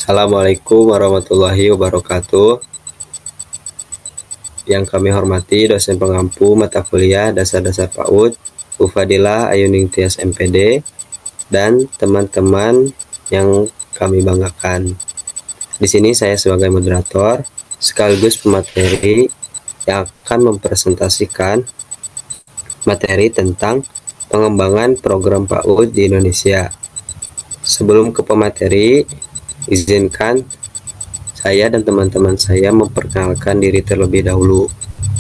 Assalamualaikum warahmatullahi wabarakatuh. Yang kami hormati dosen pengampu mata kuliah dasar-dasar PAUD, Bu Fadilah Ayuning Tias MPD, dan teman-teman yang kami banggakan. Di sini saya sebagai moderator sekaligus pemateri yang akan mempresentasikan materi tentang pengembangan program PAUD di Indonesia. Sebelum ke pemateri, izinkan saya dan teman-teman saya memperkenalkan diri terlebih dahulu.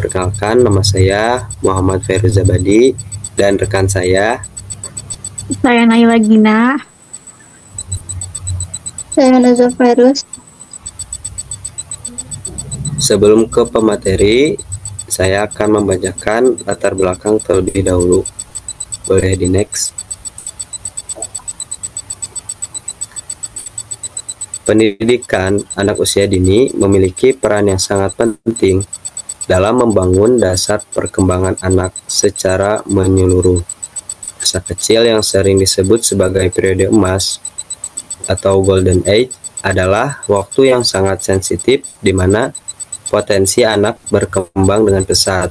Perkenalkan, nama saya Muhammad Feiruzabadi dan rekan saya Naila Gina. Saya Nazar Fairuz. Sebelum ke pemateri, saya akan membacakan latar belakang terlebih dahulu. Boleh di next. Pendidikan anak usia dini memiliki peran yang sangat penting dalam membangun dasar perkembangan anak secara menyeluruh. Masa kecil yang sering disebut sebagai periode emas atau golden age adalah waktu yang sangat sensitif di mana potensi anak berkembang dengan pesat.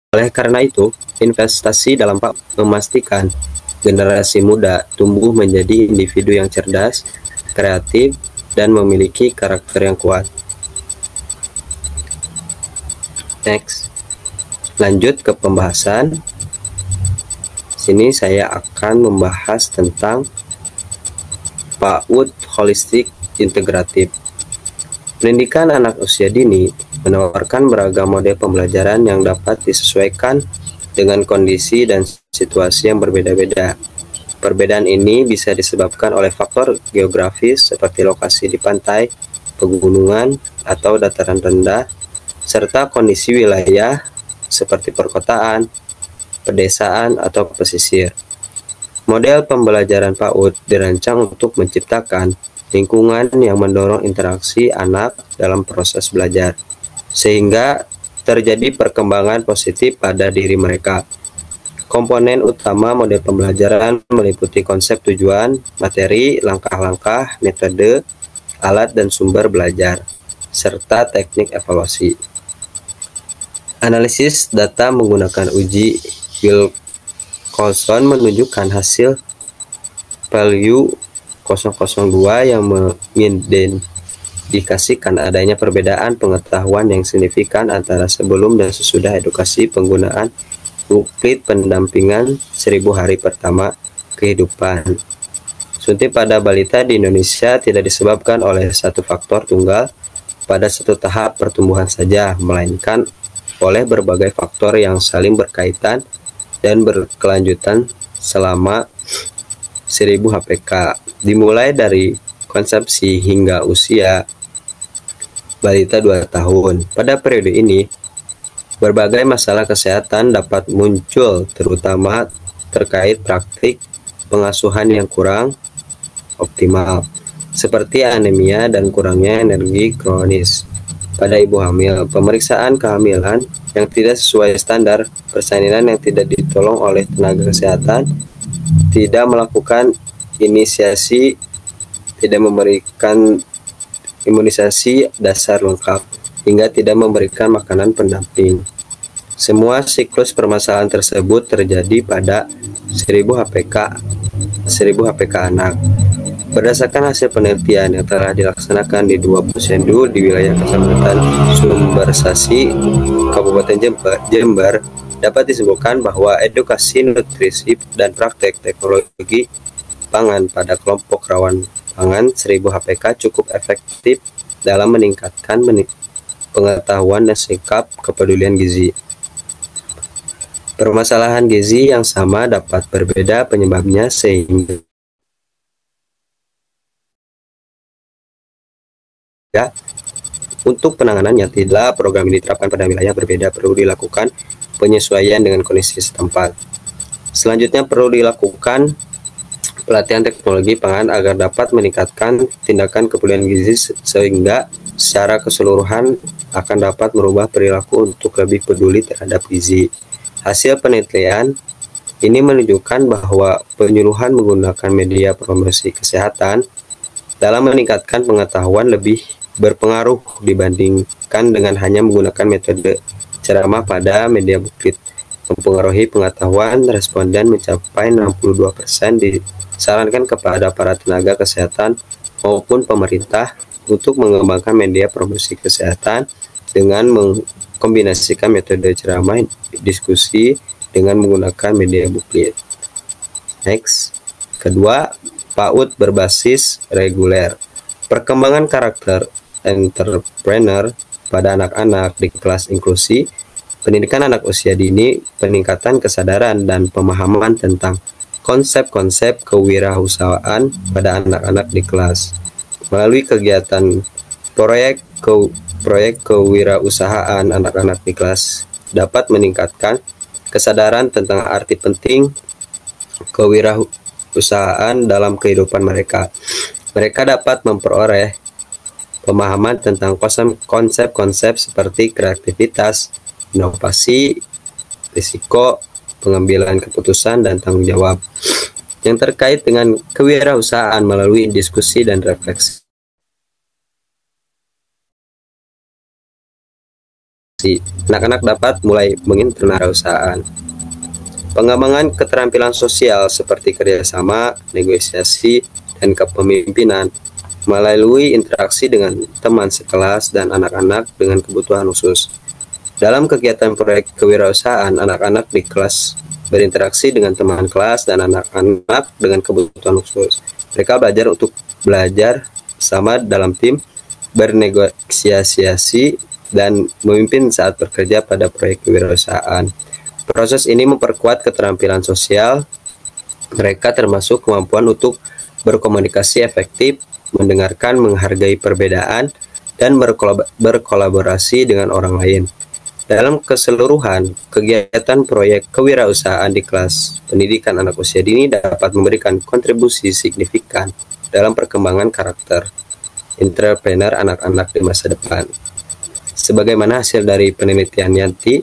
Oleh karena itu, investasi dalam memastikan generasi muda tumbuh menjadi individu yang cerdas, kreatif, dan memiliki karakter yang kuat. Next, lanjut ke pembahasan. Sini saya akan membahas tentang PAUD Holistik Integratif. Pendidikan anak usia dini menawarkan beragam model pembelajaran yang dapat disesuaikan dengan kondisi dan situasi yang berbeda-beda. Perbedaan ini bisa disebabkan oleh faktor geografis seperti lokasi di pantai, pegunungan, atau dataran rendah, serta kondisi wilayah seperti perkotaan, pedesaan, atau pesisir. Model pembelajaran PAUD dirancang untuk menciptakan lingkungan yang mendorong interaksi anak dalam proses belajar, sehingga terjadi perkembangan positif pada diri mereka. Komponen utama model pembelajaran meliputi konsep tujuan, materi, langkah-langkah, metode, alat dan sumber belajar, serta teknik evaluasi. Analisis data menggunakan uji Wilcoxon menunjukkan hasil value 002 yang mengindikasikan adanya perbedaan pengetahuan yang signifikan antara sebelum dan sesudah edukasi penggunaan bukti pendampingan 1000 hari pertama kehidupan. Suntik pada balita di Indonesia tidak disebabkan oleh satu faktor tunggal pada satu tahap pertumbuhan saja, melainkan oleh berbagai faktor yang saling berkaitan dan berkelanjutan selama 1000 HPK, dimulai dari konsepsi hingga usia balita 2 tahun. Pada periode ini, berbagai masalah kesehatan dapat muncul, terutama terkait praktik pengasuhan yang kurang optimal, seperti anemia dan kurangnya energi kronis. Pada ibu hamil, pemeriksaan kehamilan yang tidak sesuai standar, persalinan yang tidak ditolong oleh tenaga kesehatan, tidak melakukan inisiasi, tidak memberikan imunisasi dasar lengkap, hingga tidak memberikan makanan pendamping. Semua siklus permasalahan tersebut terjadi pada 1000 HPK anak. Berdasarkan hasil penelitian yang telah dilaksanakan di 2 posyandu di wilayah Kecamatan Sumbersari, Kabupaten Jember, dapat disimpulkan bahwa edukasi nutrisi dan praktek teknologi pangan pada kelompok rawan pangan 1000 HPK cukup efektif dalam meningkatkan pengetahuan dan sikap kepedulian gizi. Permasalahan gizi yang sama dapat berbeda penyebabnya, sehingga untuk penanganannya tidak program ini diterapkan pada wilayah berbeda, perlu dilakukan penyesuaian dengan kondisi setempat. Selanjutnya perlu dilakukan pelatihan teknologi pangan agar dapat meningkatkan tindakan kepedulian gizi sehingga secara keseluruhan akan dapat merubah perilaku untuk lebih peduli terhadap gizi. Hasil penelitian Ini menunjukkan bahwa penyuluhan menggunakan media promosi kesehatan dalam meningkatkan pengetahuan lebih berpengaruh dibandingkan dengan hanya menggunakan metode ceramah pada media bukit. Mempengaruhi pengetahuan responden mencapai 62%. Disarankan kepada para tenaga kesehatan maupun pemerintah untuk mengembangkan media promosi kesehatan dengan mengkombinasikan metode ceramah diskusi dengan menggunakan media bukit. Next. Kedua, PAUD berbasis reguler. Perkembangan karakter entrepreneur pada anak-anak di kelas inklusi, pendidikan anak usia dini, peningkatan kesadaran dan pemahaman tentang konsep-konsep kewirausahaan pada anak-anak di kelas. Melalui kegiatan proyek kewirausahaan anak-anak di kelas dapat meningkatkan kesadaran tentang arti penting kewirausahaan dalam kehidupan mereka. Mereka dapat memperoleh pemahaman tentang konsep-konsep seperti kreativitas, inovasi, risiko, pengambilan keputusan, dan tanggung jawab yang terkait dengan kewirausahaan melalui diskusi dan refleksi. Anak-anak dapat mulai menginternalisasikan pengembangan keterampilan sosial seperti kerjasama, negosiasi, dan kepemimpinan melalui interaksi dengan teman sekelas dan anak-anak dengan kebutuhan khusus. Dalam kegiatan proyek kewirausahaan, anak-anak di kelas berinteraksi dengan teman kelas dan anak-anak dengan kebutuhan khusus. Mereka belajar untuk belajar bersama dalam tim, bernegosiasi, dan memimpin saat bekerja pada proyek kewirausahaan. Proses ini memperkuat keterampilan sosial mereka, termasuk kemampuan untuk berkomunikasi efektif, mendengarkan, menghargai perbedaan, dan berkolaborasi dengan orang lain. Dalam keseluruhan, kegiatan proyek kewirausahaan di kelas pendidikan anak usia dini dapat memberikan kontribusi signifikan dalam perkembangan karakter entrepreneur anak-anak di masa depan. Sebagaimana hasil dari penelitian Yanti,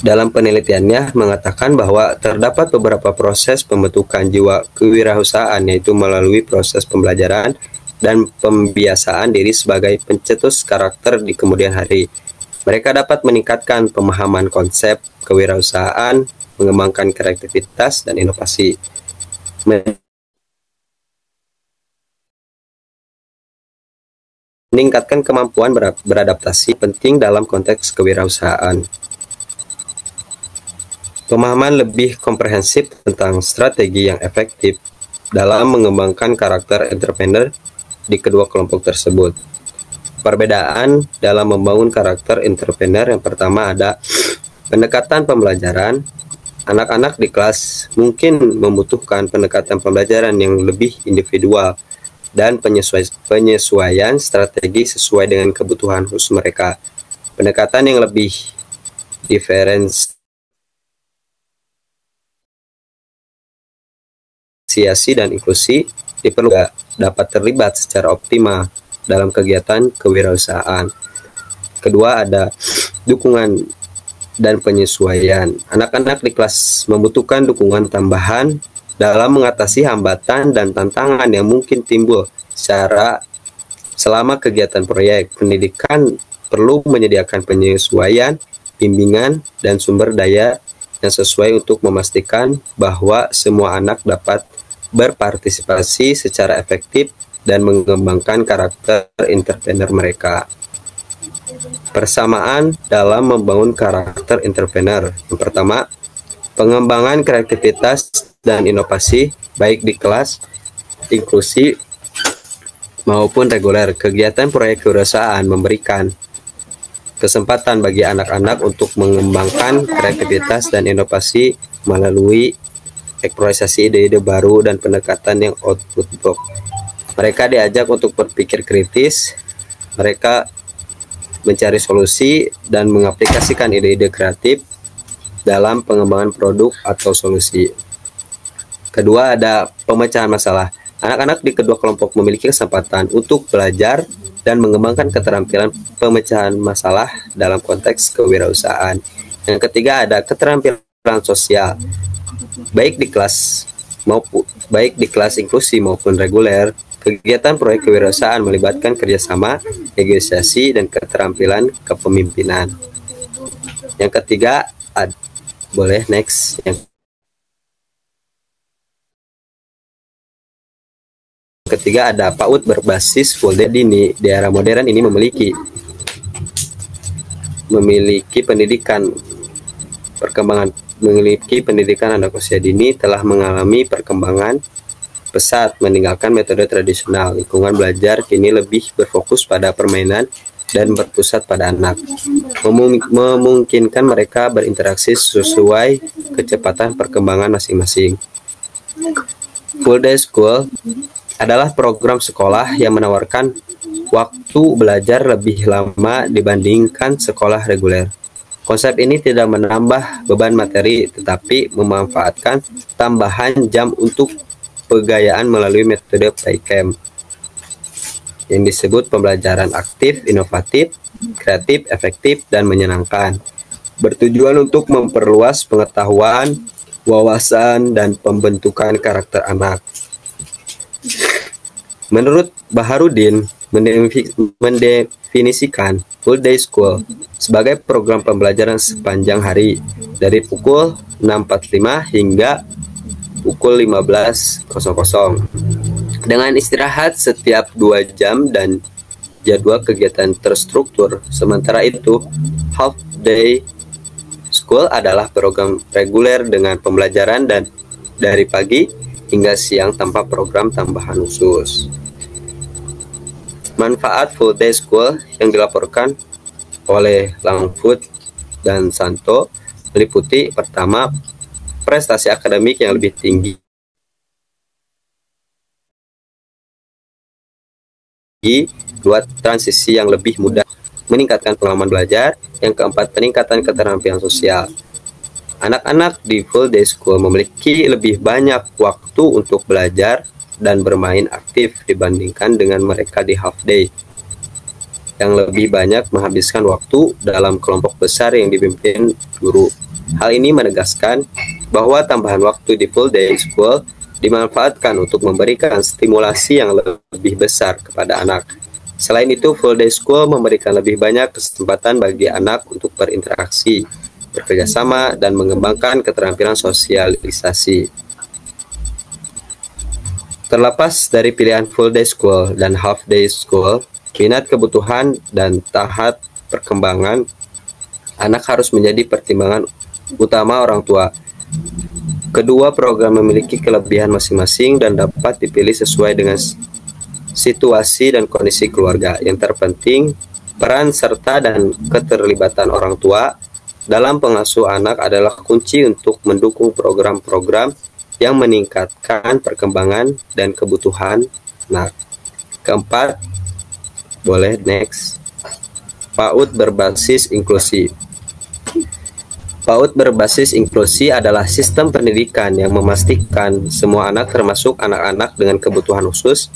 dalam penelitiannya mengatakan bahwa terdapat beberapa proses pembentukan jiwa kewirausahaan, yaitu melalui proses pembelajaran dan pembiasaan diri sebagai pencetus karakter di kemudian hari. Mereka dapat meningkatkan pemahaman konsep kewirausahaan, mengembangkan kreativitas dan inovasi. Meningkatkan kemampuan beradaptasi penting dalam konteks kewirausahaan. Pemahaman lebih komprehensif tentang strategi yang efektif dalam mengembangkan karakter entrepreneur di kedua kelompok tersebut. Perbedaan dalam membangun karakter entrepreneur, yang pertama ada pendekatan pembelajaran. Anak-anak di kelas mungkin membutuhkan pendekatan pembelajaran yang lebih individual dan penyesuaian strategi sesuai dengan kebutuhan khusus mereka. Pendekatan yang lebih diferensiasi dan inklusi diperlukan dapat terlibat secara optimal dalam kegiatan kewirausahaan. Kedua, ada dukungan dan penyesuaian. Anak-anak di kelas membutuhkan dukungan tambahan dalam mengatasi hambatan dan tantangan yang mungkin timbul selama kegiatan proyek. Pendidikan perlu menyediakan penyesuaian, bimbingan, dan sumber daya yang sesuai untuk memastikan bahwa semua anak dapat berpartisipasi secara efektif dan mengembangkan karakter entrepreneur mereka. Persamaan dalam membangun karakter entrepreneur. Yang pertama, pengembangan kreativitas dan inovasi baik di kelas inklusi maupun reguler. Kegiatan proyek kewirausahaan memberikan kesempatan bagi anak-anak untuk mengembangkan kreativitas dan inovasi melalui eksplorasi ide-ide baru dan pendekatan yang output box. Mereka diajak untuk berpikir kritis, mereka mencari solusi dan mengaplikasikan ide-ide kreatif dalam pengembangan produk atau solusi. Kedua, ada pemecahan masalah. Anak-anak di kedua kelompok memiliki kesempatan untuk belajar dan mengembangkan keterampilan pemecahan masalah dalam konteks kewirausahaan. Yang ketiga, ada keterampilan peran sosial, baik di kelas inklusi maupun reguler. Kegiatan proyek kewirausahaan melibatkan kerjasama, negosiasi, dan keterampilan kepemimpinan. Yang ketiga, boleh next. Yang ketiga ada PAUD berbasis full day dini. Di era modern ini memiliki pendidikan anak usia dini telah mengalami perkembangan pesat meninggalkan metode tradisional. Lingkungan belajar kini lebih berfokus pada permainan dan berpusat pada anak, memungkinkan mereka berinteraksi sesuai kecepatan perkembangan masing-masing. Full Day School adalah program sekolah yang menawarkan waktu belajar lebih lama dibandingkan sekolah reguler. Konsep ini tidak menambah beban materi, tetapi memanfaatkan tambahan jam untuk pegayaan melalui metode Playcamp yang disebut pembelajaran aktif, inovatif, kreatif, efektif, dan menyenangkan. Bertujuan untuk memperluas pengetahuan, wawasan, dan pembentukan karakter anak. Menurut Baharudin, mendefinisikan Full Day School sebagai program pembelajaran sepanjang hari dari pukul 6.45 hingga pukul 15.00 dengan istirahat setiap 2 jam dan jadwal kegiatan terstruktur. Sementara itu, Half Day School adalah program reguler dengan pembelajaran dan dari pagi hingga siang tanpa program tambahan khusus. Manfaat Full Day School yang dilaporkan oleh Langfoot dan Santo meliputi: pertama, prestasi akademik yang lebih tinggi, dua, transisi yang lebih mudah, meningkatkan pengalaman belajar, yang keempat, peningkatan keterampilan sosial. Anak-anak di Full Day School memiliki lebih banyak waktu untuk belajar dan bermain aktif dibandingkan dengan mereka di Half Day, yang lebih banyak menghabiskan waktu dalam kelompok besar yang dipimpin guru. Hal ini menegaskan bahwa tambahan waktu di Full Day School dimanfaatkan untuk memberikan stimulasi yang lebih besar kepada anak. Selain itu, Full Day School memberikan lebih banyak kesempatan bagi anak untuk berinteraksi, bekerjasama, dan mengembangkan keterampilan sosialisasi. Terlepas dari pilihan Full Day School dan Half Day School, minat, kebutuhan, dan tahap perkembangan anak harus menjadi pertimbangan utama orang tua. Kedua program memiliki kelebihan masing-masing dan dapat dipilih sesuai dengan situasi dan kondisi keluarga. Yang terpenting, peran serta dan keterlibatan orang tua dalam pengasuh anak adalah kunci untuk mendukung program-program yang meningkatkan perkembangan dan kebutuhan anak. Keempat, boleh next. PAUD berbasis inklusi. PAUD berbasis inklusi adalah sistem pendidikan yang memastikan semua anak, termasuk anak-anak dengan kebutuhan khusus,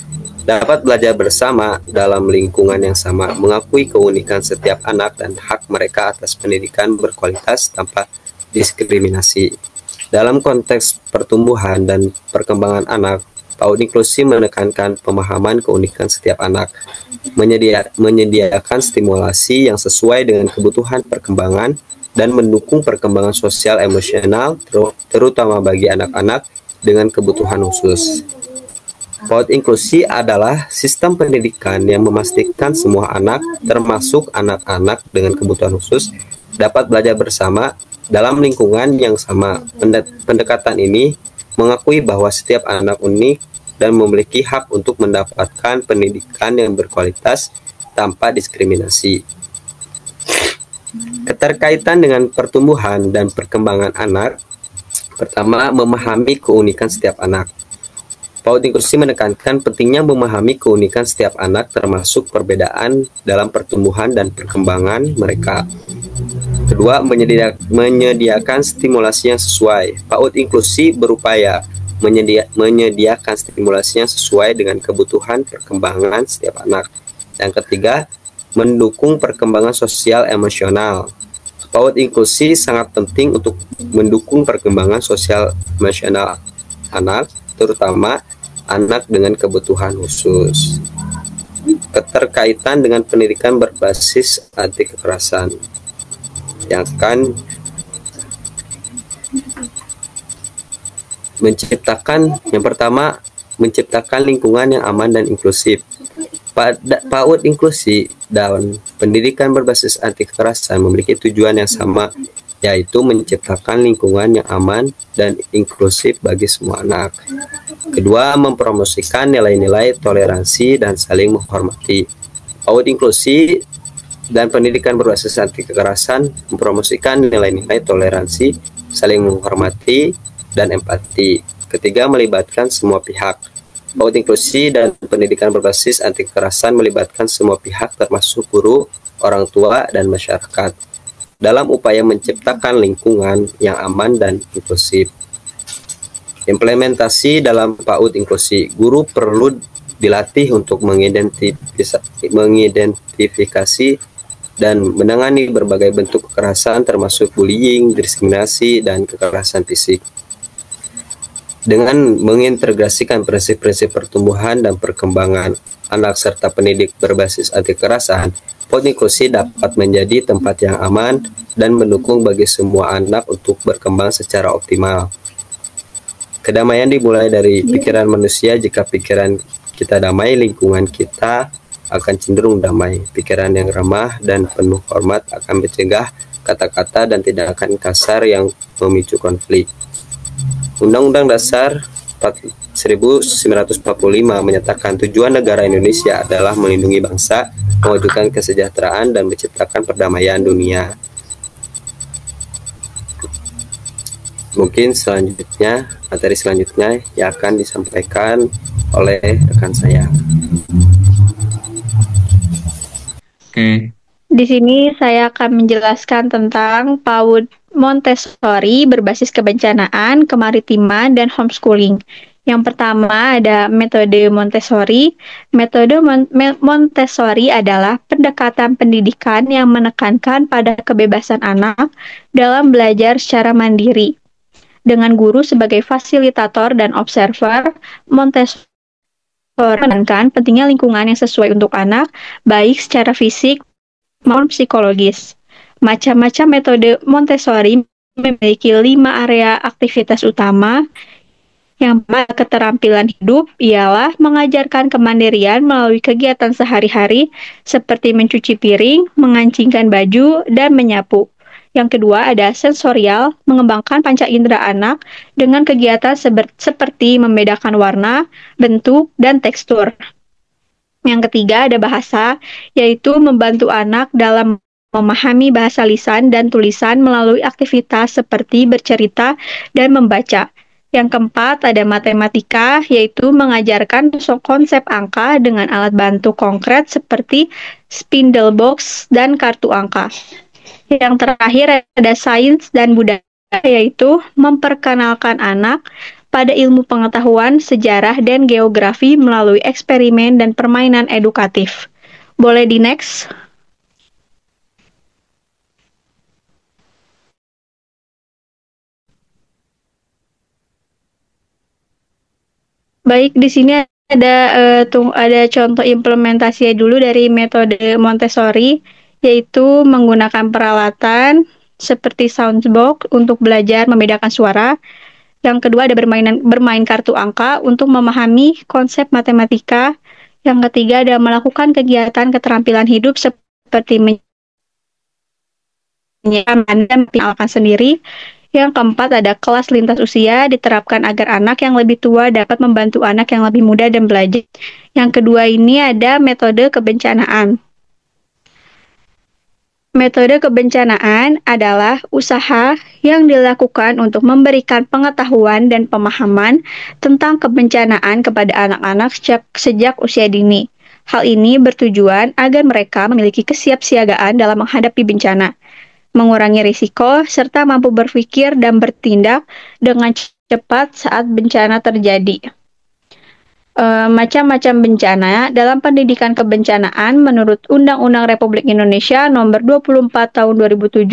dapat belajar bersama dalam lingkungan yang sama, mengakui keunikan setiap anak dan hak mereka atas pendidikan berkualitas tanpa diskriminasi. Dalam konteks pertumbuhan dan perkembangan anak, PAUD inklusi menekankan pemahaman keunikan setiap anak, menyediakan stimulasi yang sesuai dengan kebutuhan perkembangan, dan mendukung perkembangan sosial emosional, terutama bagi anak-anak dengan kebutuhan khusus. PAUD inklusi adalah sistem pendidikan yang memastikan semua anak, termasuk anak-anak dengan kebutuhan khusus, dapat belajar bersama dalam lingkungan yang sama. Pendekatan ini mengakui bahwa setiap anak unik dan memiliki hak untuk mendapatkan pendidikan yang berkualitas tanpa diskriminasi. Keterkaitan dengan pertumbuhan dan perkembangan anak. Pertama, memahami keunikan setiap anak. PAUD inklusi menekankan pentingnya memahami keunikan setiap anak, termasuk perbedaan dalam pertumbuhan dan perkembangan mereka. Kedua, menyediakan stimulasi yang sesuai. PAUD inklusi berupaya menyediakan stimulasi yang sesuai dengan kebutuhan perkembangan setiap anak. Yang ketiga, mendukung perkembangan sosial emosional. PAUD inklusi sangat penting untuk mendukung perkembangan sosial emosional anak, terutama anak dengan kebutuhan khusus. Keterkaitan dengan pendidikan berbasis anti kekerasan yang akan yang pertama, menciptakan lingkungan yang aman dan inklusif. PAUD inklusi dan pendidikan berbasis anti kekerasan memiliki tujuan yang sama, yaitu menciptakan lingkungan yang aman dan inklusif bagi semua anak. Kedua, mempromosikan nilai-nilai toleransi dan saling menghormati. PAUD inklusi dan pendidikan berbasis anti kekerasan mempromosikan nilai-nilai toleransi, saling menghormati, dan empati. Ketiga, melibatkan semua pihak. PAUD inklusi dan pendidikan berbasis anti kekerasan melibatkan semua pihak termasuk guru, orang tua, dan masyarakat dalam upaya menciptakan lingkungan yang aman dan inklusif. Implementasi dalam PAUD inklusi, guru perlu dilatih untuk mengidentifikasi dan menangani berbagai bentuk kekerasan termasuk bullying, diskriminasi, dan kekerasan fisik. Dengan mengintegrasikan prinsip-prinsip pertumbuhan dan perkembangan anak serta pendidik berbasis anti kekerasan, PAUD inklusi dapat menjadi tempat yang aman dan mendukung bagi semua anak untuk berkembang secara optimal. Kedamaian dimulai dari pikiran manusia. Jika pikiran kita damai, lingkungan kita akan cenderung damai. Pikiran yang ramah dan penuh hormat akan mencegah kata-kata dan tindakan kasar yang memicu konflik. Undang-Undang Dasar 1945 menyatakan tujuan negara Indonesia adalah melindungi bangsa, mewujudkan kesejahteraan, dan menciptakan perdamaian dunia. Mungkin materi selanjutnya yang akan disampaikan oleh rekan saya. Oke. Di sini saya akan menjelaskan tentang PAUD Montessori berbasis kebencanaan, kemaritiman, dan homeschooling. Yang pertama ada metode Montessori. Metode Montessori adalah pendekatan pendidikan yang menekankan pada kebebasan anak dalam belajar secara mandiri. Dengan guru sebagai fasilitator dan observer, Montessori menekankan pentingnya lingkungan yang sesuai untuk anak, baik secara fisik maupun psikologis. Macam-macam metode Montessori memiliki 5 area aktivitas utama. Yang pertama, keterampilan hidup ialah mengajarkan kemandirian melalui kegiatan sehari-hari seperti mencuci piring, mengancingkan baju, dan menyapu. Yang kedua ada sensorial, mengembangkan panca indera anak dengan kegiatan seperti membedakan warna, bentuk, dan tekstur. Yang ketiga ada bahasa, yaitu membantu anak dalam memahami bahasa lisan dan tulisan melalui aktivitas seperti bercerita dan membaca. Yang keempat ada matematika, yaitu mengajarkan konsep angka dengan alat bantu konkret seperti spindle box dan kartu angka. Yang terakhir ada sains dan budaya, yaitu memperkenalkan anak pada ilmu pengetahuan, sejarah, dan geografi melalui eksperimen dan permainan edukatif. Boleh di next? Baik, di sini ada contoh implementasi dulu dari metode Montessori, yaitu menggunakan peralatan seperti soundbox untuk belajar membedakan suara. Yang kedua ada bermain kartu angka untuk memahami konsep matematika. Yang ketiga ada melakukan kegiatan keterampilan hidup seperti menyelam dan mengenalkan sendiri. Yang keempat ada kelas lintas usia, diterapkan agar anak yang lebih tua dapat membantu anak yang lebih muda dan belajar. Yang kedua ini ada metode kebencanaan. Metode kebencanaan adalah usaha yang dilakukan untuk memberikan pengetahuan dan pemahaman tentang kebencanaan kepada anak-anak sejak usia dini. Hal ini bertujuan agar mereka memiliki kesiapsiagaan dalam menghadapi bencana, mengurangi risiko, serta mampu berpikir dan bertindak dengan cepat saat bencana terjadi. macam-macam bencana dalam pendidikan kebencanaan menurut Undang-Undang Republik Indonesia Nomor 24 Tahun 2007,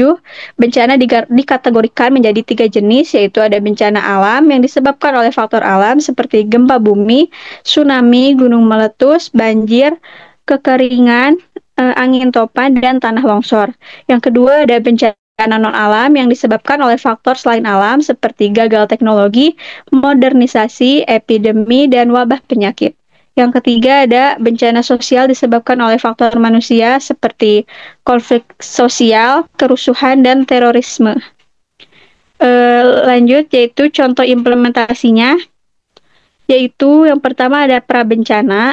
bencana dikategorikan menjadi 3 jenis, yaitu ada bencana alam yang disebabkan oleh faktor alam seperti gempa bumi, tsunami, gunung meletus, banjir, kekeringan, angin topan, dan tanah longsor. Yang kedua ada bencana non-alam yang disebabkan oleh faktor selain alam seperti gagal teknologi, modernisasi, epidemi, dan wabah penyakit. Yang ketiga ada bencana sosial disebabkan oleh faktor manusia seperti konflik sosial, kerusuhan, dan terorisme. Lanjut, yaitu contoh implementasinya, yaitu yang pertama ada prabencana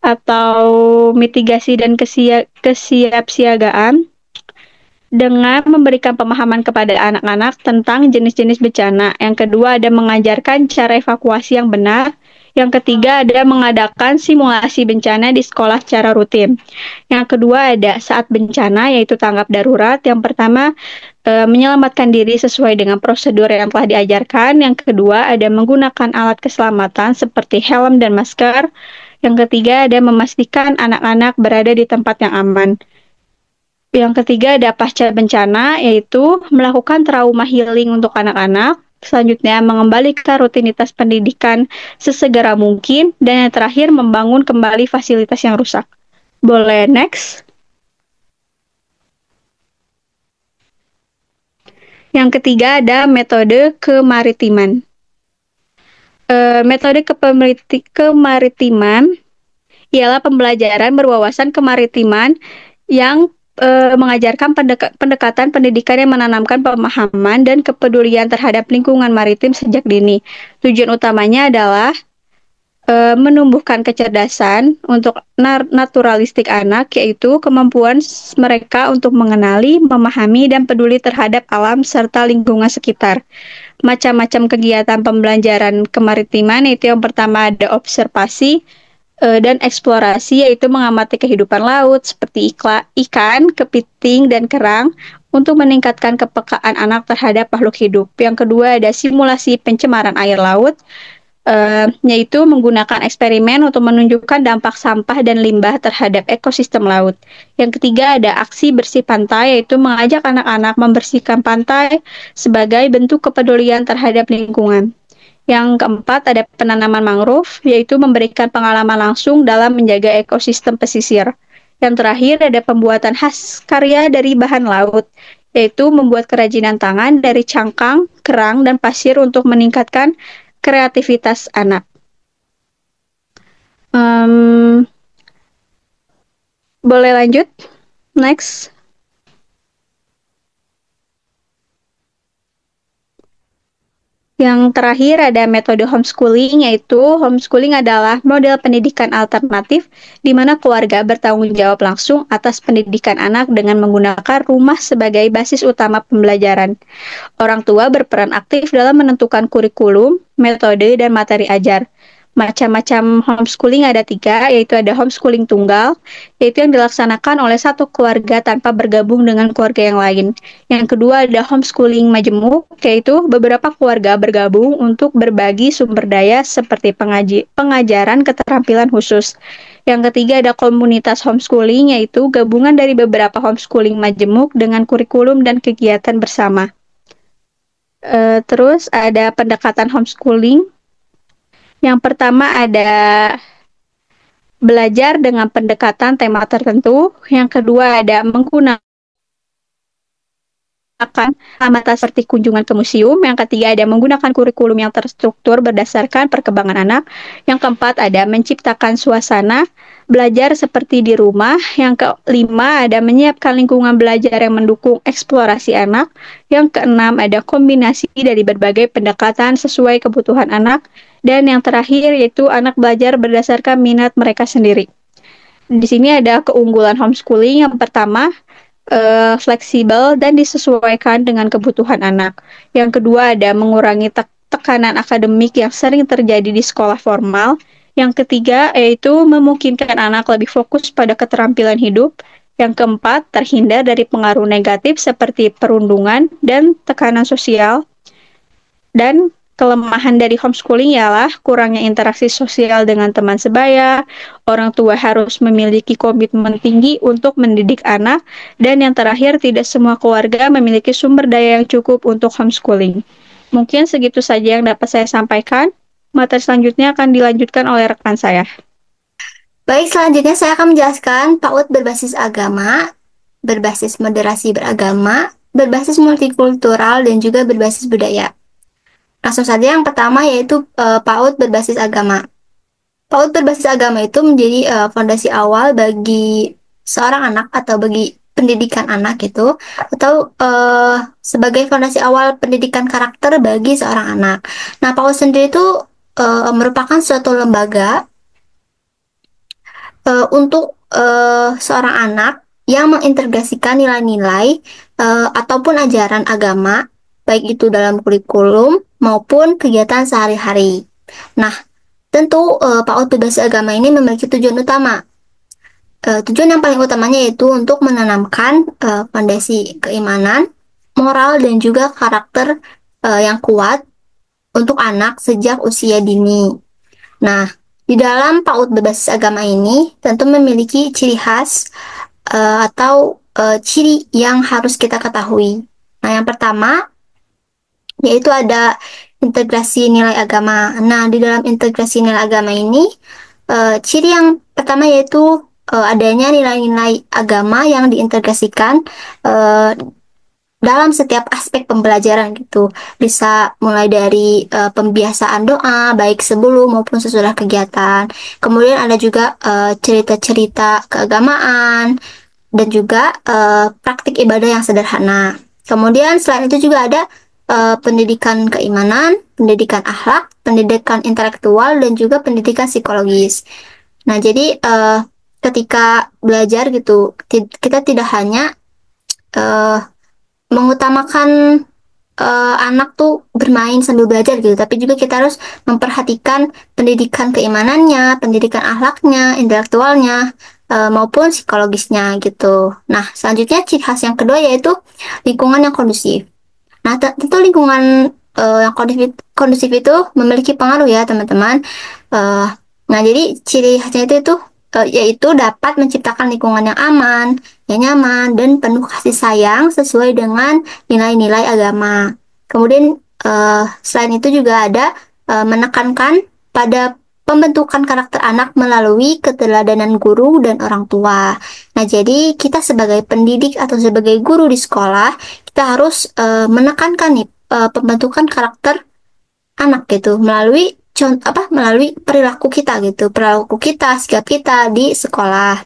atau mitigasi dan kesiapsiagaan, dengan memberikan pemahaman kepada anak-anak tentang jenis-jenis bencana. Yang kedua ada mengajarkan cara evakuasi yang benar. Yang ketiga ada mengadakan simulasi bencana di sekolah secara rutin. Yang kedua ada saat bencana, yaitu tanggap darurat. Yang pertama menyelamatkan diri sesuai dengan prosedur yang telah diajarkan. Yang kedua ada menggunakan alat keselamatan seperti helm dan masker. Yang ketiga ada memastikan anak-anak berada di tempat yang aman. Yang ketiga ada pasca bencana, yaitu melakukan trauma healing untuk anak-anak. Selanjutnya mengembalikan rutinitas pendidikan sesegera mungkin. Dan yang terakhir membangun kembali fasilitas yang rusak. Boleh next? Yang ketiga ada metode kemaritiman. Metode kemaritiman ialah pembelajaran berwawasan kemaritiman yang mengajarkan pendekatan pendidikan yang menanamkan pemahaman dan kepedulian terhadap lingkungan maritim sejak dini. Tujuan utamanya adalah menumbuhkan kecerdasan untuk naturalistik anak, yaitu kemampuan mereka untuk mengenali, memahami, dan peduli terhadap alam serta lingkungan sekitar. Macam-macam kegiatan pembelajaran kemaritiman, yaitu yang pertama ada observasi dan eksplorasi, yaitu mengamati kehidupan laut seperti ikan, kepiting, dan kerang untuk meningkatkan kepekaan anak terhadap makhluk hidup. Yang kedua ada simulasi pencemaran air laut, yaitu menggunakan eksperimen untuk menunjukkan dampak sampah dan limbah terhadap ekosistem laut. Yang ketiga ada aksi bersih pantai, yaitu mengajak anak-anak membersihkan pantai sebagai bentuk kepedulian terhadap lingkungan. Yang keempat ada penanaman mangrove, yaitu memberikan pengalaman langsung dalam menjaga ekosistem pesisir. Yang terakhir ada pembuatan khas karya dari bahan laut, yaitu membuat kerajinan tangan dari cangkang, kerang, dan pasir untuk meningkatkan kreativitas anak. Boleh lanjut? Next. Yang terakhir ada metode homeschooling, yaitu homeschooling adalah model pendidikan alternatif di mana keluarga bertanggung jawab langsung atas pendidikan anak dengan menggunakan rumah sebagai basis utama pembelajaran. Orang tua berperan aktif dalam menentukan kurikulum, metode, dan materi ajar. Macam-macam homeschooling ada 3, yaitu ada homeschooling tunggal, yaitu yang dilaksanakan oleh satu keluarga tanpa bergabung dengan keluarga yang lain. Yang kedua ada homeschooling majemuk, yaitu beberapa keluarga bergabung untuk berbagi sumber daya seperti pengajaran keterampilan khusus. Yang ketiga ada komunitas homeschooling, yaitu gabungan dari beberapa homeschooling majemuk dengan kurikulum dan kegiatan bersama. Terus ada pendekatan homeschooling. Yang pertama ada belajar dengan pendekatan tema tertentu. Yang kedua ada menggunakan amata seperti kunjungan ke museum. Yang ketiga ada menggunakan kurikulum yang terstruktur berdasarkan perkembangan anak. Yang keempat ada menciptakan suasana belajar seperti di rumah. Yang kelima ada menyiapkan lingkungan belajar yang mendukung eksplorasi anak. Yang keenam ada kombinasi dari berbagai pendekatan sesuai kebutuhan anak. Dan yang terakhir yaitu anak belajar berdasarkan minat mereka sendiri. Di sini ada keunggulan homeschooling. Yang pertama, fleksibel dan disesuaikan dengan kebutuhan anak. Yang kedua ada mengurangi tekanan akademik yang sering terjadi di sekolah formal. Yang ketiga yaitu memungkinkan anak lebih fokus pada keterampilan hidup. Yang keempat, terhindar dari pengaruh negatif seperti perundungan dan tekanan sosial. Dan Kelemahan dari homeschooling ialah kurangnya interaksi sosial dengan teman sebaya, orang tua harus memiliki komitmen tinggi untuk mendidik anak, dan yang terakhir tidak semua keluarga memiliki sumber daya yang cukup untuk homeschooling. Mungkin segitu saja yang dapat saya sampaikan. Materi selanjutnya akan dilanjutkan oleh rekan saya. Baik, selanjutnya saya akan menjelaskan PAUD berbasis agama, berbasis moderasi beragama, berbasis multikultural, dan juga berbasis budaya. Langsung saja yang pertama yaitu PAUD berbasis agama. PAUD berbasis agama itu menjadi fondasi awal bagi seorang anak atau bagi pendidikan anak itu, atau sebagai fondasi awal pendidikan karakter bagi seorang anak. Nah, PAUD sendiri itu merupakan suatu lembaga untuk seorang anak yang mengintegrasikan nilai-nilai ataupun ajaran agama, baik itu dalam kurikulum maupun kegiatan sehari-hari. Nah, tentu PAUD berbasis agama ini memiliki tujuan utama. Tujuan yang paling utamanya yaitu untuk menanamkan fondasi keimanan, moral, dan juga karakter yang kuat untuk anak sejak usia dini. Nah, di dalam PAUD berbasis agama ini tentu memiliki ciri khas atau ciri yang harus kita ketahui. Nah, yang pertama yaitu ada integrasi nilai agama. Nah, di dalam integrasi nilai agama ini, ciri yang pertama yaitu adanya nilai-nilai agama yang diintegrasikan dalam setiap aspek pembelajaran gitu. Bisa mulai dari pembiasaan doa, baik sebelum maupun sesudah kegiatan. Kemudian ada juga cerita-cerita keagamaan, dan juga praktik ibadah yang sederhana. Kemudian selain itu juga ada pendidikan keimanan, pendidikan akhlak, pendidikan intelektual, dan juga pendidikan psikologis. Nah, jadi ketika belajar gitu, kita tidak hanya mengutamakan anak tuh bermain sambil belajar gitu, tapi juga kita harus memperhatikan pendidikan keimanannya, pendidikan akhlaknya, intelektualnya, maupun psikologisnya gitu. Nah, selanjutnya ciri khas yang kedua yaitu lingkungan yang kondusif. Nah, tentu lingkungan yang kondusif itu memiliki pengaruh ya, teman-teman. Nah, jadi ciri khasnya itu yaitu dapat menciptakan lingkungan yang aman, yang nyaman, dan penuh kasih sayang sesuai dengan nilai-nilai agama. Kemudian selain itu juga ada menekankan pada pembentukan karakter anak melalui keteladanan guru dan orang tua. Nah, jadi kita sebagai pendidik atau sebagai guru di sekolah, kita harus menekankan nih pembentukan karakter anak gitu melalui melalui perilaku kita gitu, perilaku kita, sikap kita di sekolah.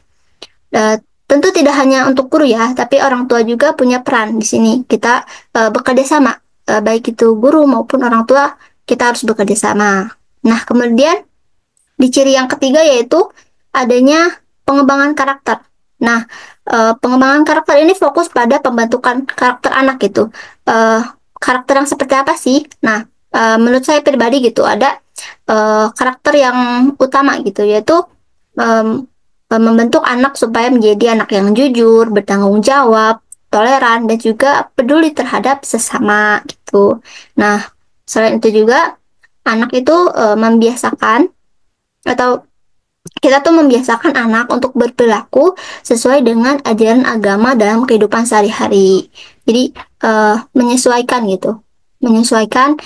Tentu tidak hanya untuk guru ya, tapi orang tua juga punya peran di sini. Kita bekerja sama, baik itu guru maupun orang tua, kita harus bekerja sama. Nah, kemudian di ciri yang ketiga yaitu adanya pengembangan karakter. Nah, pengembangan karakter ini fokus pada pembentukan karakter anak gitu. Karakter yang seperti apa sih? Nah, menurut saya pribadi gitu, ada karakter yang utama gitu, yaitu membentuk anak supaya menjadi anak yang jujur, bertanggung jawab, toleran, dan juga peduli terhadap sesama gitu. Nah, selain itu juga anak itu membiasakan atau kita tuh membiasakan anak untuk berperilaku sesuai dengan ajaran agama dalam kehidupan sehari-hari. Jadi menyesuaikan gitu, menyesuaikan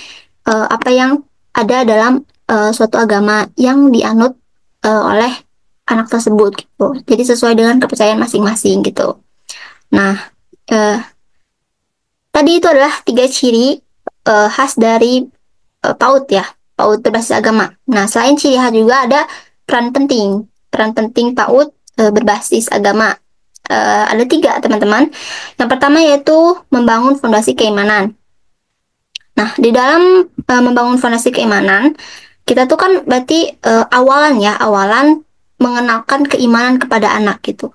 apa yang ada dalam suatu agama yang dianut oleh anak tersebut gitu. Jadi sesuai dengan kepercayaan masing-masing gitu. Nah, tadi itu adalah 3 ciri khas dari PAUD ya, PAUD berbasis agama. Nah, selain ciri khas juga ada peran penting PAUD berbasis agama. Ada 3 teman-teman. Yang pertama yaitu membangun fondasi keimanan. Nah, di dalam membangun fondasi keimanan, kita tuh kan berarti awalan mengenalkan keimanan kepada anak gitu.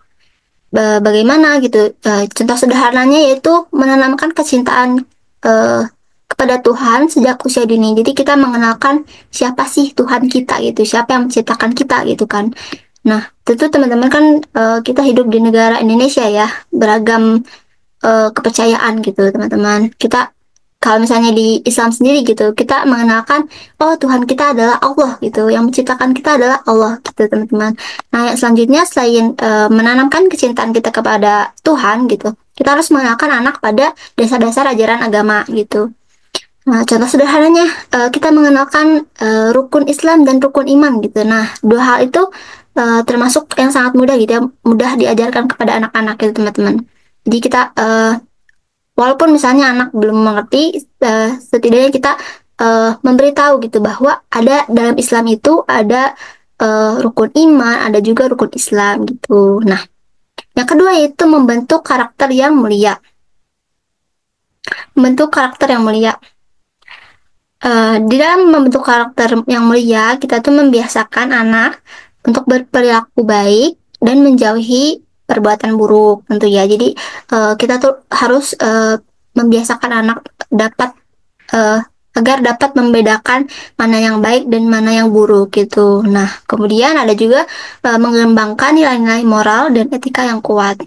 Bagaimana gitu? Contoh sederhananya yaitu menanamkan kecintaan kepada Tuhan sejak usia dini. Jadi kita mengenalkan siapa sih Tuhan kita gitu, siapa yang menciptakan kita gitu kan. Nah, tentu teman-teman kan kita hidup di negara Indonesia ya, beragam kepercayaan gitu teman-teman. Kita kalau misalnya di Islam sendiri gitu, kita mengenalkan, oh Tuhan kita adalah Allah gitu, yang menciptakan kita adalah Allah gitu teman-teman. Nah yang selanjutnya selain menanamkan kecintaan kita kepada Tuhan gitu, kita harus mengenalkan anak pada dasar-dasar ajaran agama gitu. Nah, contoh sederhananya kita mengenalkan rukun Islam dan rukun iman gitu. Nah, dua hal itu termasuk yang sangat mudah gitu ya, mudah diajarkan kepada anak-anak gitu teman-teman. Jadi kita walaupun misalnya anak belum mengerti, setidaknya kita memberitahu gitu bahwa ada dalam Islam itu ada rukun iman, ada juga rukun Islam gitu. Nah, yang kedua yaitu membentuk karakter yang mulia. Membentuk karakter yang mulia. Di dalam membentuk karakter yang mulia, kita tuh membiasakan anak untuk berperilaku baik dan menjauhi perbuatan buruk tentu ya. Jadi kita tuh harus membiasakan anak dapat agar dapat membedakan mana yang baik dan mana yang buruk gitu. Nah, kemudian ada juga mengembangkan nilai-nilai moral dan etika yang kuat.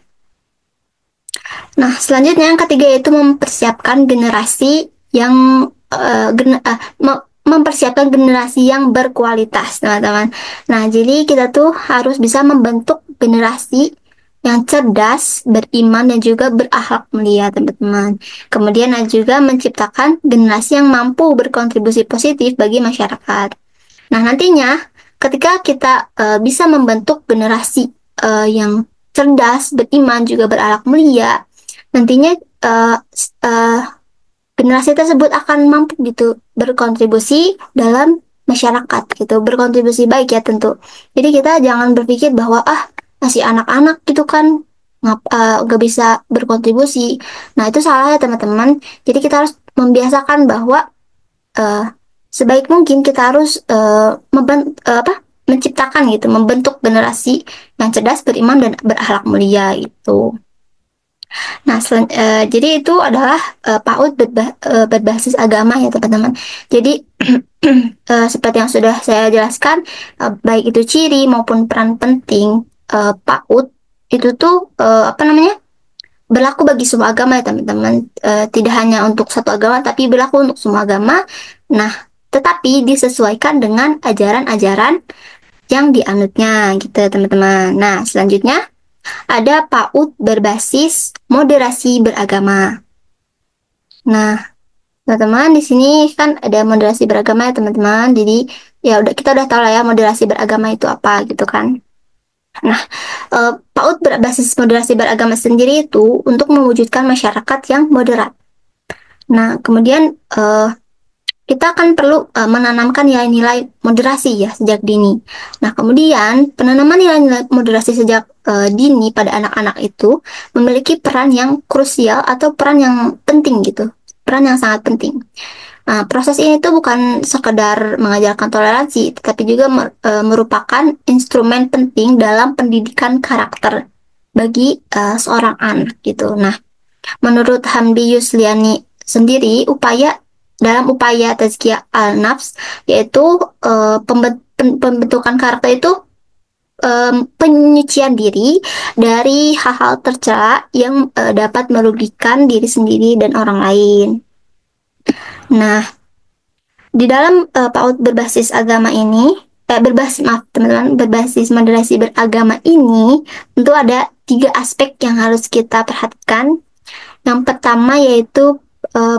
Nah, selanjutnya yang ketiga yaitu mempersiapkan generasi yang mempersiapkan generasi yang berkualitas, teman-teman. Nah, jadi kita tuh harus bisa membentuk generasi yang cerdas, beriman, dan juga berakhlak mulia, teman-teman. Kemudian juga menciptakan generasi yang mampu berkontribusi positif bagi masyarakat. Nah, nantinya ketika kita bisa membentuk generasi yang cerdas, beriman, juga berakhlak mulia, nantinya generasi tersebut akan mampu gitu berkontribusi dalam masyarakat gitu, berkontribusi baik ya tentu. Jadi kita jangan berpikir bahwa masih anak-anak gitu kan nggak bisa berkontribusi. Nah itu salah ya teman-teman. Jadi kita harus membiasakan bahwa sebaik mungkin kita harus menciptakan gitu, membentuk generasi yang cerdas, beriman, dan berakhlak mulia gitu. Nah, jadi itu adalah PAUD berbasis agama ya teman-teman. Jadi seperti yang sudah saya jelaskan, baik itu ciri maupun peran penting PAUD itu tuh berlaku bagi semua agama ya teman-teman. Tidak hanya untuk satu agama, tapi berlaku untuk semua agama. Nah, tetapi disesuaikan dengan ajaran-ajaran yang dianutnya gitu teman-teman. Nah, selanjutnya ada PAUD berbasis moderasi beragama. Nah, teman-teman di sini kan ada moderasi beragama ya teman-teman. Jadi ya kita udah tahu lah ya moderasi beragama itu apa gitu kan. Nah, PAUD berbasis moderasi beragama sendiri itu untuk mewujudkan masyarakat yang moderat. Nah, kemudian kita akan perlu menanamkan nilai-nilai moderasi ya sejak dini. Nah, kemudian penanaman nilai-nilai moderasi sejak dini pada anak-anak itu memiliki peran yang krusial atau peran yang penting gitu. Peran yang sangat penting. Nah, proses ini tuh bukan sekedar mengajarkan toleransi, tetapi juga merupakan instrumen penting dalam pendidikan karakter bagi seorang anak gitu. Nah, menurut Hamdi Yusliani sendiri, dalam upaya tazkiyah al-nafs, yaitu pembentukan karakter itu penyucian diri dari hal-hal tercela yang dapat merugikan diri sendiri dan orang lain. Nah, di dalam PAUD berbasis agama ini, berbasis moderasi beragama ini, tentu ada 3 aspek yang harus kita perhatikan. Yang pertama yaitu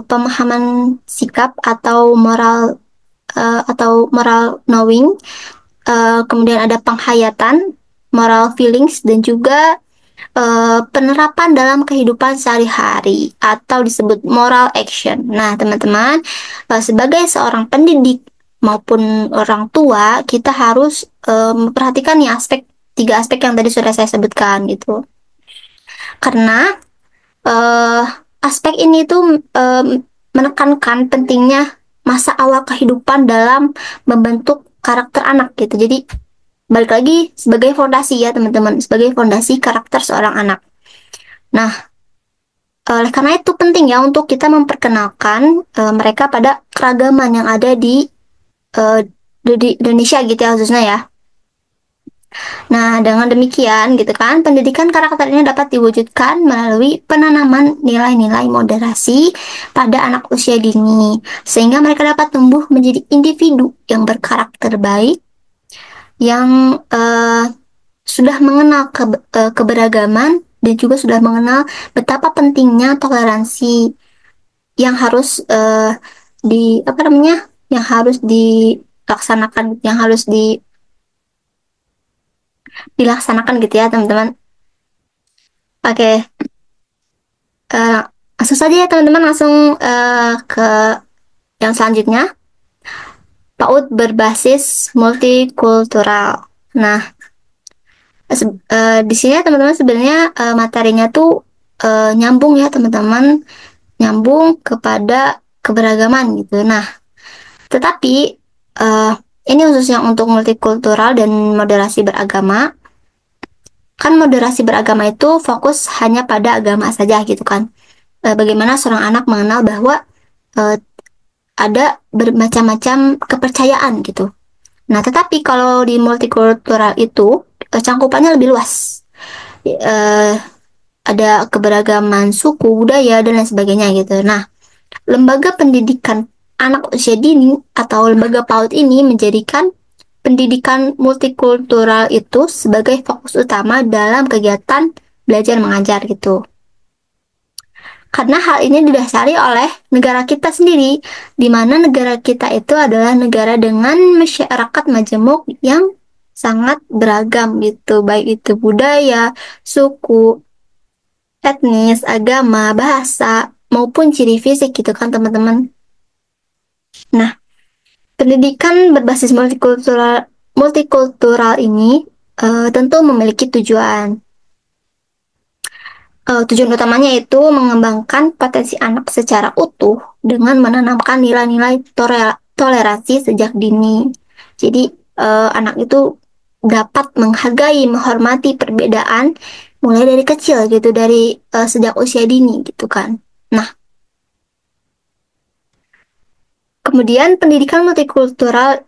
pemahaman sikap atau moral knowing, kemudian ada penghayatan moral feelings, dan juga penerapan dalam kehidupan sehari-hari atau disebut moral action. Nah teman-teman, sebagai seorang pendidik maupun orang tua, kita harus memperhatikan nih 3 aspek yang tadi sudah saya sebutkan gitu, karena aspek ini tuh menekankan pentingnya masa awal kehidupan dalam membentuk karakter anak gitu. Jadi balik lagi sebagai fondasi ya teman-teman, sebagai fondasi karakter seorang anak. Nah, oleh karena itu penting ya untuk kita memperkenalkan mereka pada keragaman yang ada di Indonesia gitu ya khususnya ya. Nah, dengan demikian gitu kan, pendidikan karakter ini dapat diwujudkan melalui penanaman nilai-nilai moderasi pada anak usia dini, sehingga mereka dapat tumbuh menjadi individu yang berkarakter baik, yang sudah mengenal keberagaman dan juga sudah mengenal betapa pentingnya toleransi yang harus di apa namanya, yang harus dilaksanakan, yang harus dilaksanakan gitu ya teman-teman. Oke, langsung saja ya teman-teman, langsung ke yang selanjutnya, PAUD berbasis multikultural. Nah, di sini ya teman-teman, sebenarnya materinya tuh nyambung ya teman-teman, nyambung kepada keberagaman gitu. Nah, tetapi ini khususnya untuk multikultural dan moderasi beragama. Kan moderasi beragama itu fokus hanya pada agama saja gitu kan. Bagaimana seorang anak mengenal bahwa uh, ada bermacam-macam kepercayaan gitu. Nah, tetapi kalau di multikultural itu cangkupannya lebih luas. Uh, ada keberagaman suku, budaya, dan lain sebagainya gitu. Nah, lembaga pendidikan anak usia dini atau lembaga PAUD ini menjadikan pendidikan multikultural itu sebagai fokus utama dalam kegiatan belajar mengajar gitu. Karena hal ini didasari oleh negara kita sendiri, di mana negara kita itu adalah negara dengan masyarakat majemuk yang sangat beragam gitu, baik itu budaya, suku, etnis, agama, bahasa, maupun ciri fisik gitu kan teman-teman. Nah, pendidikan berbasis multikultural ini tentu memiliki tujuan. Tujuan utamanya itu mengembangkan potensi anak secara utuh dengan menanamkan nilai-nilai toleransi sejak dini. Jadi anak itu dapat menghargai, menghormati perbedaan mulai dari kecil gitu, dari sejak usia dini gitu kan. Nah, kemudian pendidikan multikultural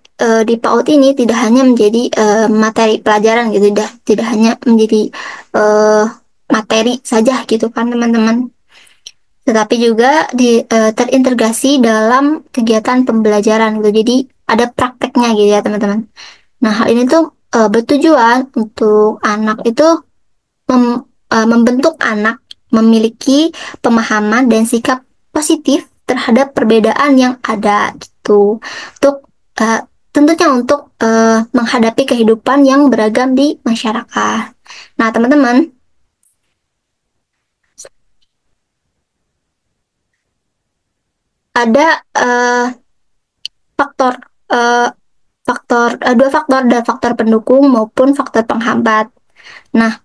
di PAUD ini tidak hanya menjadi materi pelajaran gitu, tidak hanya menjadi materi saja gitu kan teman-teman, tetapi juga terintegrasi dalam kegiatan pembelajaran gitu. Jadi ada prakteknya gitu ya teman-teman. Nah, hal ini tuh bertujuan untuk anak itu membentuk anak memiliki pemahaman dan sikap positif terhadap perbedaan yang ada gitu. Untuk tentunya untuk menghadapi kehidupan yang beragam di masyarakat. Nah, teman-teman, ada faktor uh, dua faktor, dan faktor pendukung maupun faktor penghambat. Nah,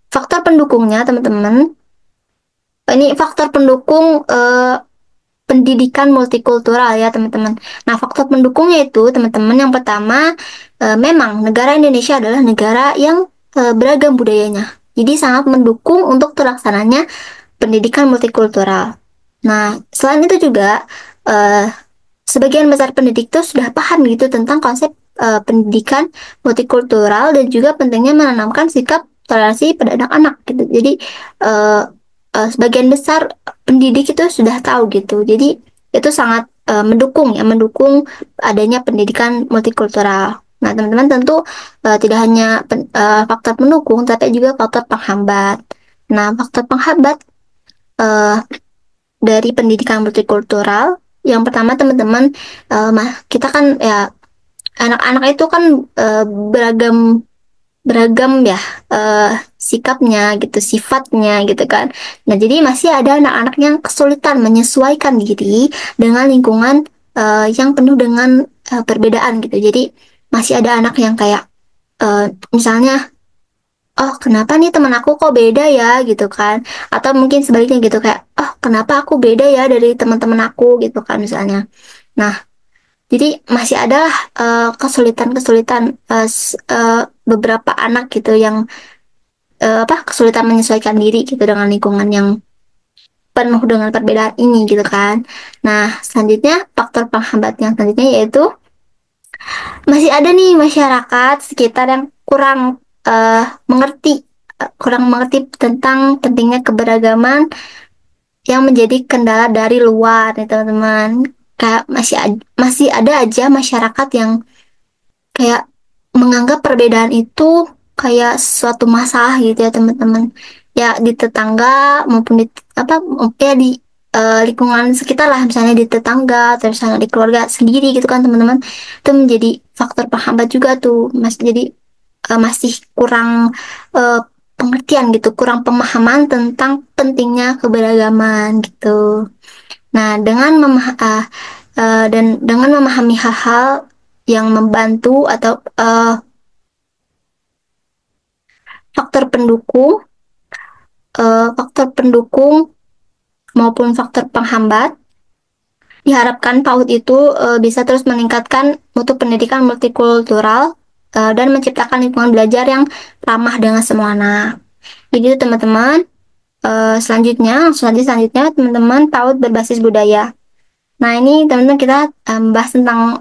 faktor pendukungnya teman-teman, ini faktor pendukung pendidikan multikultural ya teman-teman. Nah, faktor pendukungnya itu teman-teman, yang pertama, memang negara Indonesia adalah negara yang beragam budayanya. Jadi sangat mendukung untuk terlaksananya pendidikan multikultural. Nah, selain itu juga sebagian besar pendidik itu sudah paham gitu tentang konsep pendidikan multikultural dan juga pentingnya menanamkan sikap toleransi pada anak-anak gitu. Jadi sebagian besar pendidik itu sudah tahu gitu. Jadi itu sangat mendukung ya, mendukung adanya pendidikan multikultural. Nah, teman-teman tentu tidak hanya faktor pendukung, tapi juga faktor penghambat. Nah, faktor penghambat dari pendidikan multikultural, yang pertama teman-teman, kita kan ya, anak-anak itu kan beragam beragam ya sikapnya gitu, sifatnya gitu kan. Nah, jadi masih ada anak-anak yang kesulitan menyesuaikan diri dengan lingkungan yang penuh dengan perbedaan gitu. Jadi masih ada anak yang kayak misalnya, oh kenapa nih teman aku kok beda ya gitu kan, atau mungkin sebaliknya gitu, kayak oh kenapa aku beda ya dari teman-teman aku gitu kan misalnya. Nah, jadi masih ada kesulitan-kesulitan beberapa anak gitu yang kesulitan menyesuaikan diri gitu dengan lingkungan yang penuh dengan perbedaan ini gitu kan. Nah, selanjutnya faktor penghambat yang selanjutnya yaitu Masih ada nih masyarakat sekitar yang mengerti kurang mengerti tentang pentingnya keberagaman yang menjadi kendala dari luar nih teman-teman. Kayak masih ada aja masyarakat yang kayak menganggap perbedaan itu kayak suatu masalah gitu ya teman-teman. Ya di tetangga maupun di apa ya di lingkungan sekitar lah, misalnya di tetangga terus misalnya di keluarga sendiri gitu kan teman-teman. Itu menjadi faktor penghambat juga tuh Mas. Jadi masih kurang eh, pengertian gitu, kurang pemahaman tentang pentingnya keberagaman gitu. Nah, dan dengan memahami hal-hal yang membantu atau faktor pendukung, faktor pendukung maupun faktor penghambat, diharapkan PAUD itu bisa terus meningkatkan mutu pendidikan multikultural dan menciptakan lingkungan belajar yang ramah dengan semua anak. Jadi itu teman-teman. Selanjutnya teman-teman PAUD berbasis budaya. Nah ini teman-teman kita bahas tentang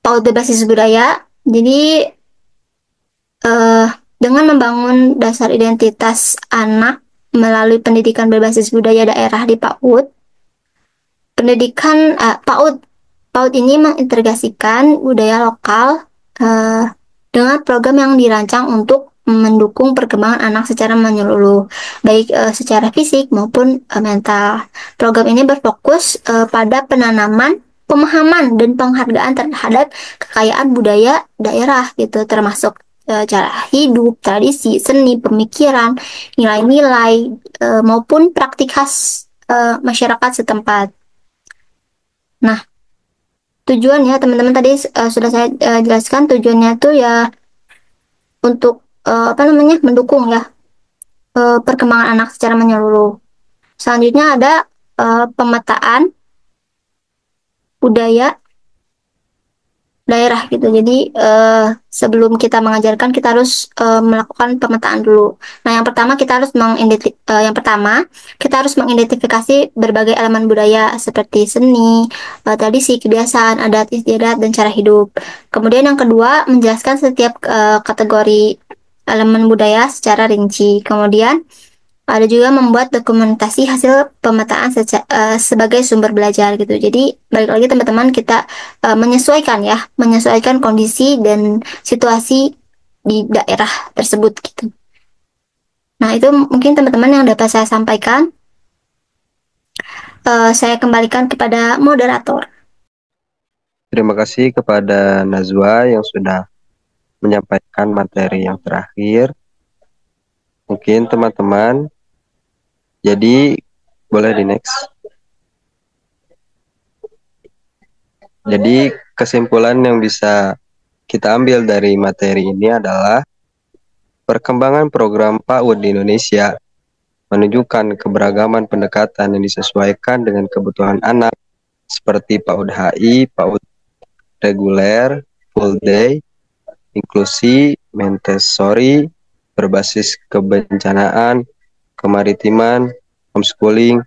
PAUD berbasis budaya. Jadi uh, dengan membangun dasar identitas anak melalui pendidikan berbasis budaya daerah di PAUD, PAUD ini mengintegrasikan budaya lokal uh, dengan program yang dirancang untuk mendukung perkembangan anak secara menyeluruh, baik secara fisik maupun mental. Program ini berfokus pada penanaman pemahaman dan penghargaan terhadap kekayaan budaya daerah gitu, termasuk cara hidup, tradisi, seni, pemikiran, nilai-nilai maupun praktik khas masyarakat setempat. Nah, tujuannya teman-teman tadi sudah saya jelaskan, tujuannya tuh ya untuk mendukung ya perkembangan anak secara menyeluruh. Selanjutnya ada pemetaan budaya daerah gitu. Jadi sebelum kita mengajarkan kita harus melakukan pemetaan dulu. Nah, yang pertama kita harus mengidentifikasi berbagai elemen budaya seperti seni, tradisi, kebiasaan, adat istiadat dan cara hidup. Kemudian yang kedua menjelaskan setiap kategori elemen budaya secara rinci. Kemudian ada juga membuat dokumentasi hasil pemetaan sebagai sumber belajar gitu. Jadi balik lagi teman-teman kita menyesuaikan kondisi dan situasi di daerah tersebut gitu. Nah itu mungkin teman-teman yang dapat saya sampaikan. Saya kembalikan kepada moderator. Terima kasih kepada Najwa yang sudah menyampaikan materi yang terakhir. Mungkin teman-teman, jadi boleh di next. Jadi kesimpulan yang bisa kita ambil dari materi ini adalah perkembangan program PAUD di Indonesia menunjukkan keberagaman pendekatan yang disesuaikan dengan kebutuhan anak seperti PAUD HI, PAUD reguler, full day, inklusi, Montessori, berbasis kebencanaan, kemaritiman, homeschooling,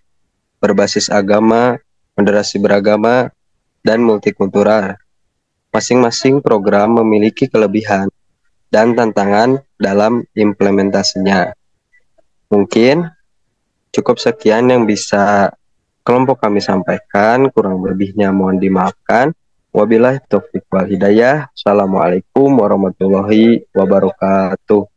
berbasis agama, moderasi beragama, dan multikultural. Masing-masing program memiliki kelebihan dan tantangan dalam implementasinya. Mungkin cukup sekian yang bisa kelompok kami sampaikan, kurang lebihnya mohon dimaafkan. Wabillahi taufiq wal hidayah. Assalamualaikum warahmatullahi wabarakatuh.